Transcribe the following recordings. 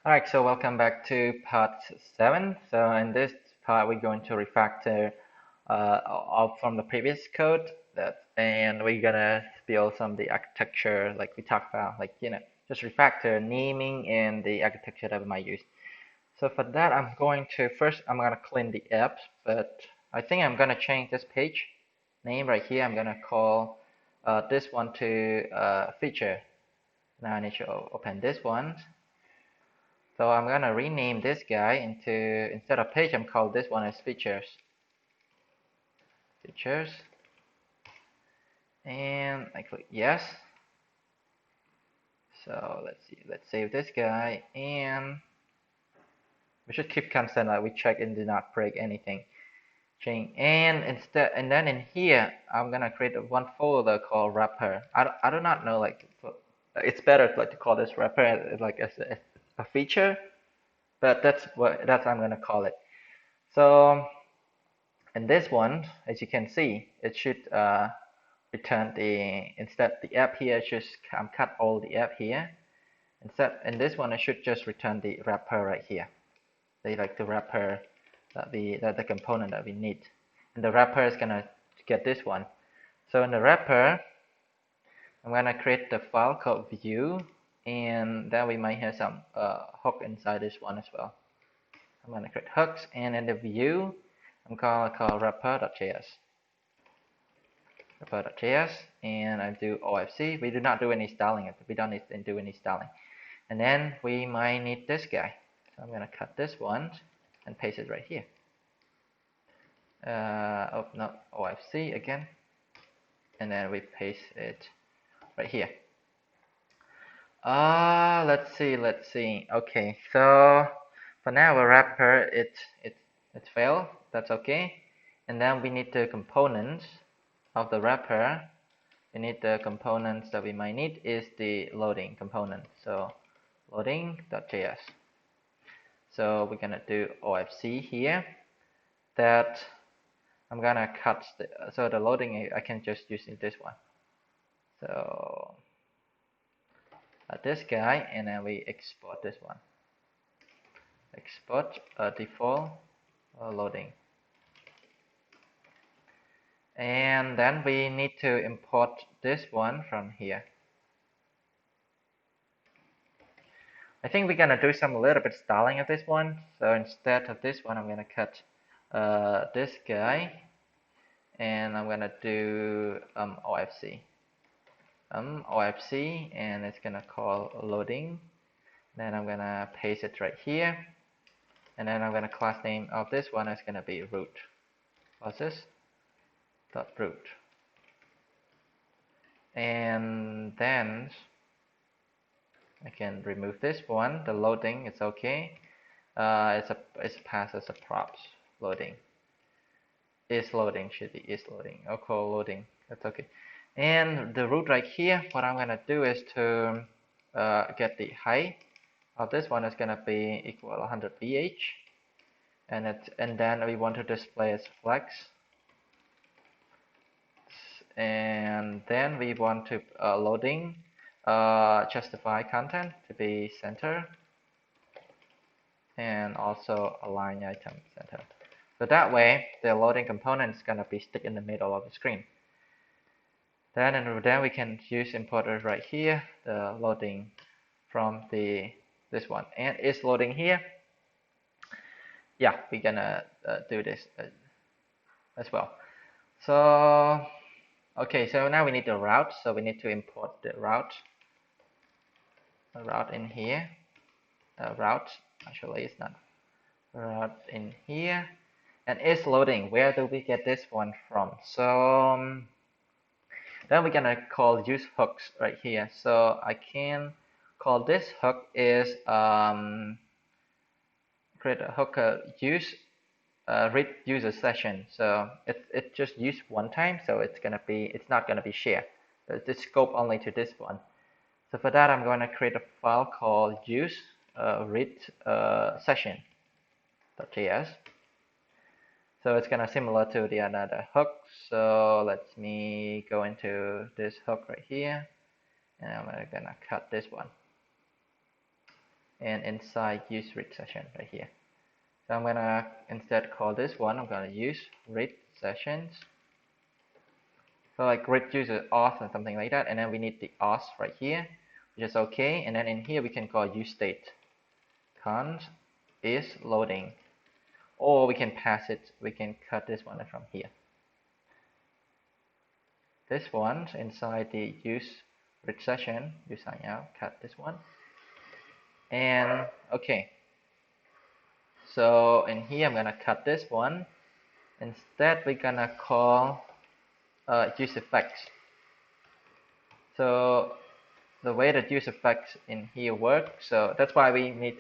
Alright, so welcome back to part 7. So in this part we're going to refactor from the previous code and we're gonna build some of the architecture like we talked about, just refactor naming and the architecture that we might use. So for that I'm gonna clean the apps, but I think I'm gonna change this page name right here. I'm gonna call this one to feature. Now I need to open this one. So I'm gonna rename this guy into, instead of page, I'm called this one as features. Features. And I click yes. So let's see, let's save this guy, and we should keep constant, like we check and do not break anything. Change, and then in here, I'm gonna create one folder called wrapper. I do not know, it's better to call this wrapper like as a feature, but that's I'm gonna call it. So and this one, as you can see, it should return instead the app here, just cut all the app here. Instead, in this one, I should just return the wrapper right here. The wrapper, the component that we need. And the wrapper is gonna get this one. So in the wrapper, I'm gonna create the file called view, and then we might have some hook inside this one as well. I'm gonna create hooks, and in the view, I'm gonna call wrapper.js. Wrapper.js, and I do OFC. We do not do any styling. We don't need to do any styling. And then we might need this guy. So I'm gonna cut this one and paste it right here. Oh no, OFC again, and then we paste it right here. Let's see. Okay, so for now our wrapper it failed. That's okay. And then we need the components of the wrapper. We need the components that we might need is the loading component. So loading.js. So we're gonna do OFC here. That I'm gonna cut so the loading I can just use in this one. So this guy, and then we export this one. Export default loading. And then we need to import this one from here. I think we're gonna do a little bit styling of this one. So instead of this one, I'm gonna cut this guy, and I'm gonna do OFC. OFC, and it's gonna call loading. Then I'm gonna paste it right here, and then I'm gonna class name of this one is gonna be root. Process.root. And then I can remove this one. The loading is okay. It's passed as a props loading. Is loading should be is loading. I'll call loading. That's okay. And the root right here, what I'm gonna do is to get the height of this one is gonna be equal 100 VH, and then we want to display as flex, and then we want to loading justify content to be center, and also align item center. So that way the loading component is gonna be stick in the middle of the screen. Then we can use importers right here, the loading from this one, and is loading here. Yeah, we're gonna do this as well. So okay, so now we need the route, so we need to import the route in here. Route, actually it's not route in here, and is loading. Where do we get this one from? So then we're gonna call use hooks right here. So I can call this hook is create a hook use read user session. So it just used one time, so it's not gonna be shared. It's scope only to this one. So for that, I'm going to create a file called use read session.js. So it's gonna similar to the another hook. So let me go into this hook right here, and I'm gonna cut this one. and inside use read session right here. So I'm gonna instead call this one, I'm gonna use read sessions. So like read user auth or something like that, and then we need the auth right here, which is okay. And then in here we can call use state const is loading, or we can pass it, we can cut this one from here. This one inside the use read session, you sign out, cut this one. And okay, so in here I'm gonna cut this one. Instead we're gonna call use effects. So the way that use effects in here work, so that's why we need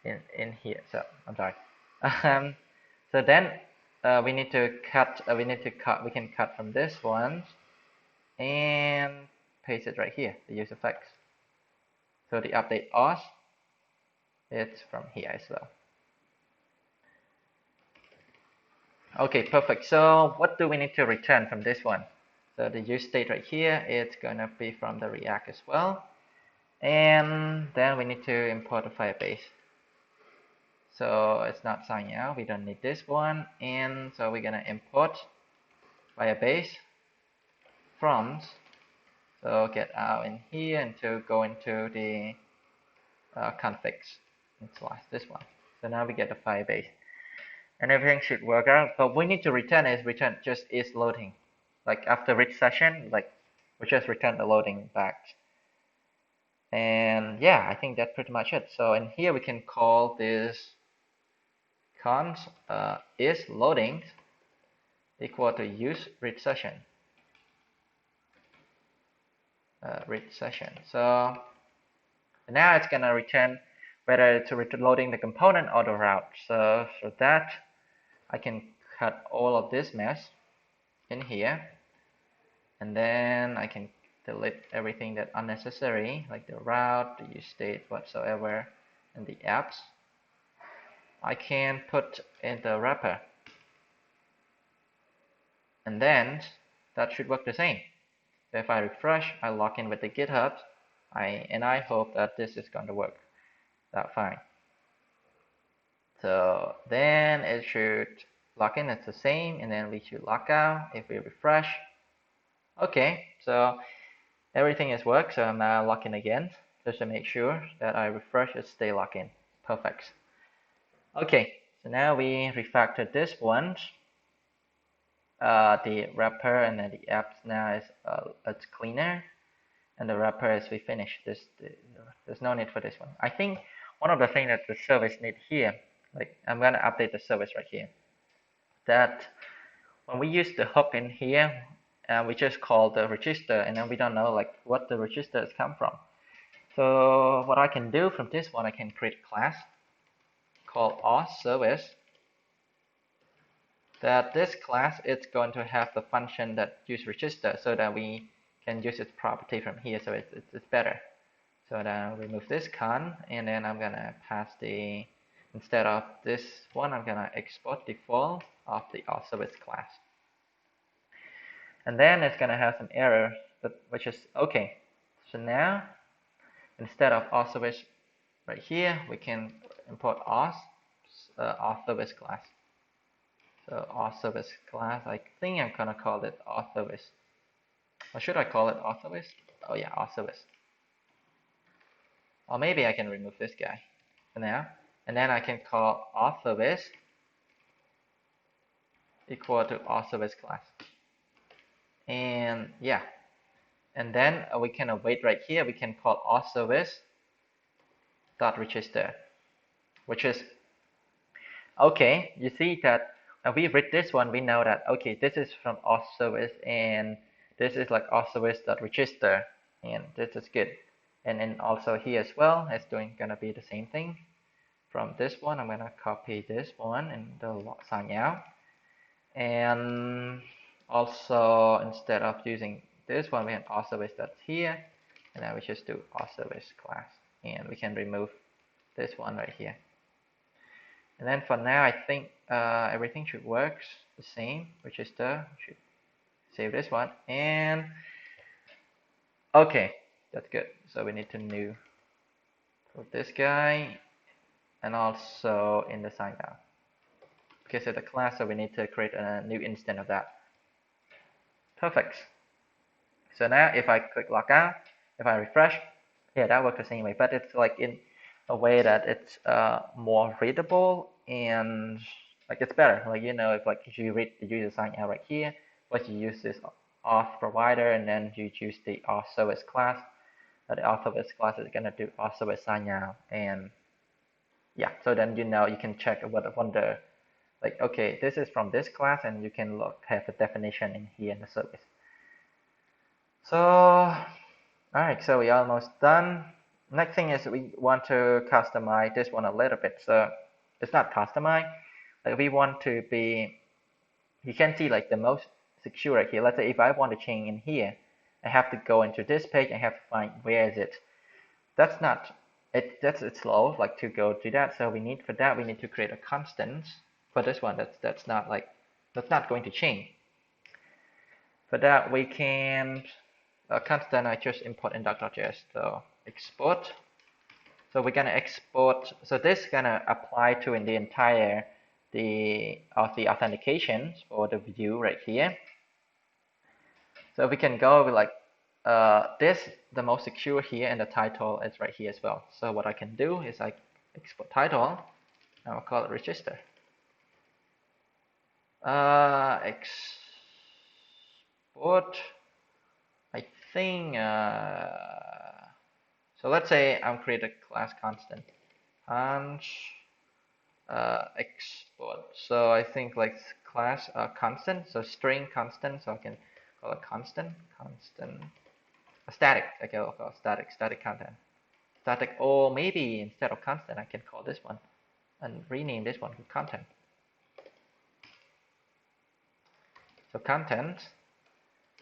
in here. So I'm sorry. So then we need to cut. We can cut from this one and paste it right here. The use effects. So the update auth, it's from here as well. Okay, perfect. So what do we need to return from this one? So the use state right here, it's gonna be from the React as well. And then we need to import a Firebase. So it's not signing out, we don't need this one. And so we're gonna import Firebase from, so get out in here and to go into the configs and slash this one. So now we get the Firebase. And everything should work out. But we need to return just is loading. Like after read session, like we just return the loading back. And yeah, I think that's pretty much it. So in here we can call this const is loading equal to use read session. Read session. So now it's gonna return whether it's loading the component or the route. So for that, I can cut all of this mess in here, and then I can delete everything that's unnecessary, like the route, the use state, whatsoever, and the apps. I can put in the wrapper, and then that should work the same. So if I refresh, I log in with the GitHub, and I hope that this is going to work that fine. So then it should log in, it's the same, and then we should log out if we refresh. Okay, so everything is worked, so I'm now logging again, just to make sure that I refresh it, stay logged in. Perfect. Okay, so now we refactor this one. The wrapper and then the apps now is it's cleaner, and the wrapper is we finish this. There's no need for this one. I think one of the things that the service need here, like I'm gonna update the service right here, that when we use the hook in here, we just call the register, and then we don't know like what the register has come from. So what I can do from this one, I can create a class called auth service. That this class is going to have the function that use register, so that we can use its property from here, so it's better. So then remove this con, and then I'm gonna pass the, instead of this one, I'm gonna export default of the auth service class. And then it's gonna have some error, which is okay. So now instead of auth service right here, we can import auth service class. So auth service class, I think I'm gonna call it auth service. Or should I call it auth service? Oh yeah, auth service. Or maybe I can remove this guy for now, and then I can call auth service equal to auth service class. And yeah, and then we can await right here. We can call auth service dot register, which is okay. You see that when we read this one, we know that okay, this is from auth service, and this is like auth service dot register, and this is good. And then also here as well, it's gonna be the same thing. From this one, I'm gonna copy this one and the sign out. And also instead of using this one, we have auth service that's here, and then we just do auth service class, and we can remove this one right here. And then for now, I think everything should work the same. Register, should save this one, and okay, that's good. So we need to new for this guy, and also in the sign now. Okay, so the class, so we need to create a new instance of that. Perfect. So now if I click log out, if I refresh, yeah, that works the same way, but it's like in a way that it's more readable and like it's better. Like, you know, if you read the user sign out right here, but you use this auth provider and then you choose the auth service class, the auth service class is gonna do auth service sign out, and yeah, so then you know you can check wonder like, okay, this is from this class, and you can have the definition in here in the service. So, all right, so we're almost done. Next thing is we want to customize this one a little bit. So it's not customized. Like we want to be, you can see like the most secure right here. Let's say if I want to change in here, I have to go into this page. I have to find where is it. That's not it. It's slow like to go to that. So we need for that we need to create a constant for this one. That's not like that's not going to change. For that we can constant I just import in doc.js. So export. So we're gonna export. So this is gonna apply to in the entire the authentications for the view right here. So we can go with like this, the most secure here, and the title is right here as well. So what I can do is I export title, and I'll call it register. Export, I think, so let's say I'm create a class constant, and export. So I think like class constant, so string constant, so I can call it constant, static, okay, I'll call it static content. Static, or maybe instead of constant, I can call this one and rename this one to content. So content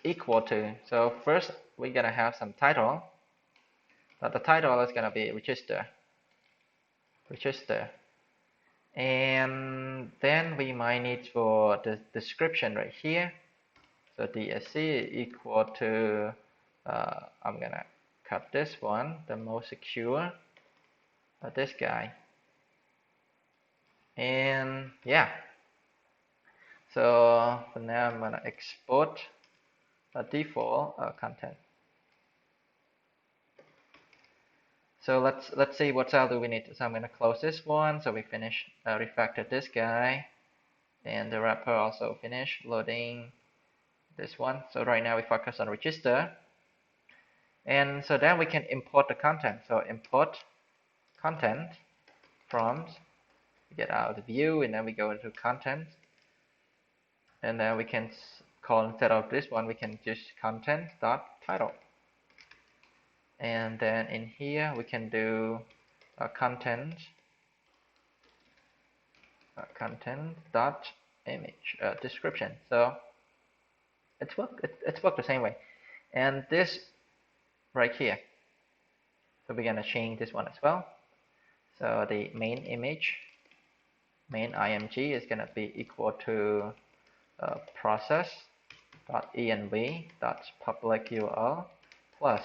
equal to, so first we're gonna have some title. The title is gonna be register, and then we might need for the description right here. So DSC equal to, I'm gonna cut this one, the most secure, this guy, and yeah. So for now I'm gonna export a default content. So let's see what else do we need. So I'm gonna close this one. So we finish refactor this guy, and the wrapper also finished loading this one. So right now we focus on register, and so then we can import the content. So import content from, get out of the view, and then we go into content, and then we can call, instead of this one, we can just content dot title, and then in here we can do content dot image description. So it's worked the same way, and this right here, so we're gonna change this one as well. So the main image, main img is gonna be equal to process dot env dot public url plus.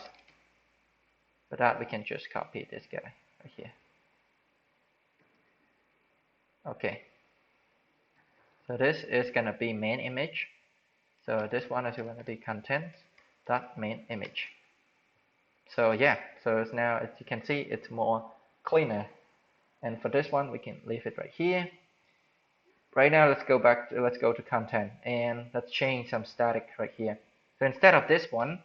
For that we can just copy this guy right here. Okay, so this is gonna be main image. So this one is going to be content dot main image. So yeah, so it's now, as you can see, it's more cleaner. And for this one we can leave it right here. Right now let's go to content, and let's change some static right here. So instead of this one,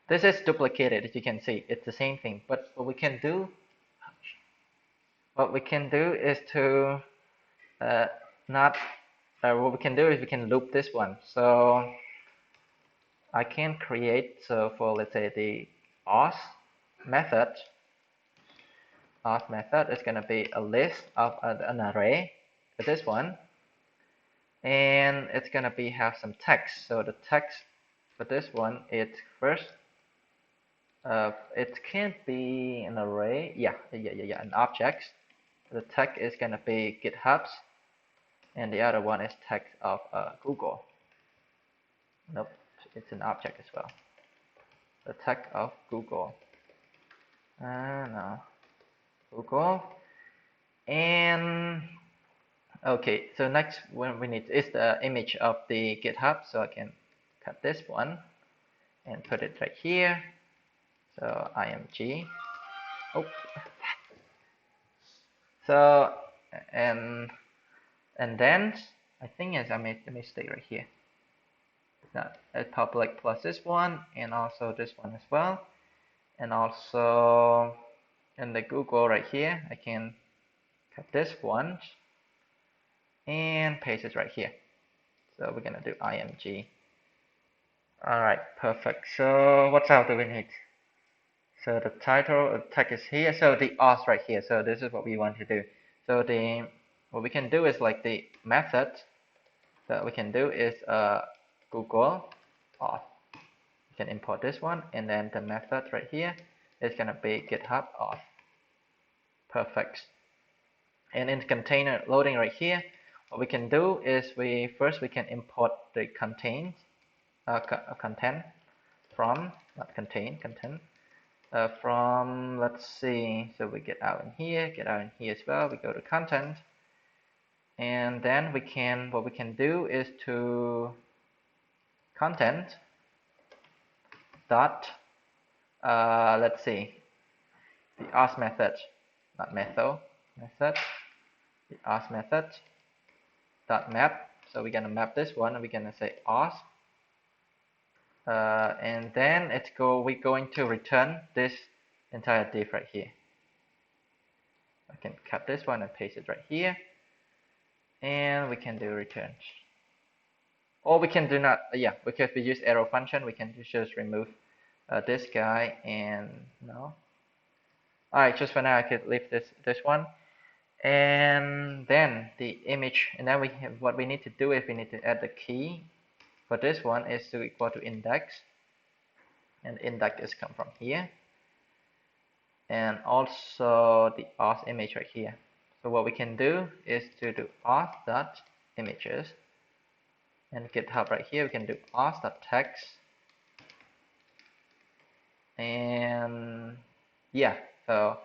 this is duplicated. As you can see, it's the same thing, but what we can do is to what we can do is we can loop this one. So I can create, so for let's say the auth method is going to be a list of an array for this one, and it's going to be have some text. So the text for this one, it's first it can't be an array, an object. The text is going to be GitHub's, and the other one is text of Google. Nope, it's an object as well. The text of Google. No, Google. And okay, so next one we need is the image of the GitHub, so I can cut this one and put it right here. So img. Oh, so and then I think I made a mistake right here. Not a public plus this one, and also this one as well, and also in the Google right here, I can cut this one and paste it right here. So we're gonna do img. All right, perfect. So what else do we need? So the title tag is here. So the auth right here. So this is what we want to do. So what we can do is like the method that we can do is Google auth. You can import this one, and then the method right here is gonna be GitHub auth. Perfect. And in container loading right here, what we can do is we can import the content from content from, let's see, so we get out in here as well. We go to content, and then what we can do is to content dot let's see, the auth method, not method, the auth method dot map. So we're gonna map this one, and we're gonna say auth, and then we're going to return this entire div right here. I can cut this one and paste it right here, and we can do return. Or we can do not, because we use arrow function, we can just remove this guy, and no. Alright, just for now I could leave this one. And then the image, and then what we need to do is we need to add the key for this one is to equal to index, and index is come from here, and also the auth image right here. So what we can do is to do auth.images, and GitHub right here we can do auth.text, and yeah, so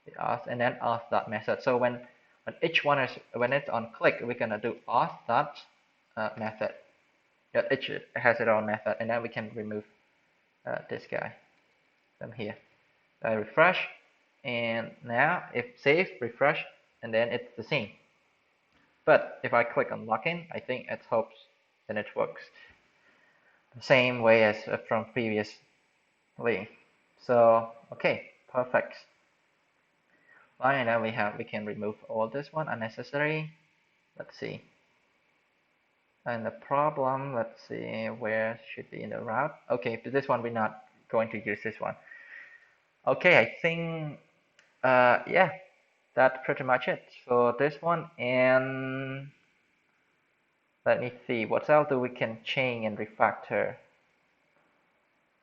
the auth, and then auth.method. So when each one is, when it's on click, we're gonna do auth.method. Each has its own method, and then we can remove this guy from here. I refresh, and now if save, refresh, and then it's the same. But if I click on login, I think it hopes then it works the same way as from previously. So okay, perfect. Right, now we can remove all this one unnecessary. Let's see. And the problem, let's see, where should be in the route. Okay, for this one we're not going to use this one. Okay, I think yeah, that's pretty much it for this one. And let me see what else we can change and refactor.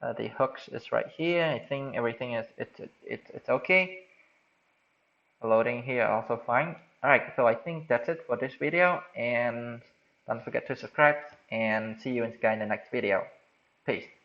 The hooks is right here. I think everything is it's okay. Loading here also fine. Alright, so I think that's it for this video, and don't forget to subscribe, and see you in the next video. Peace.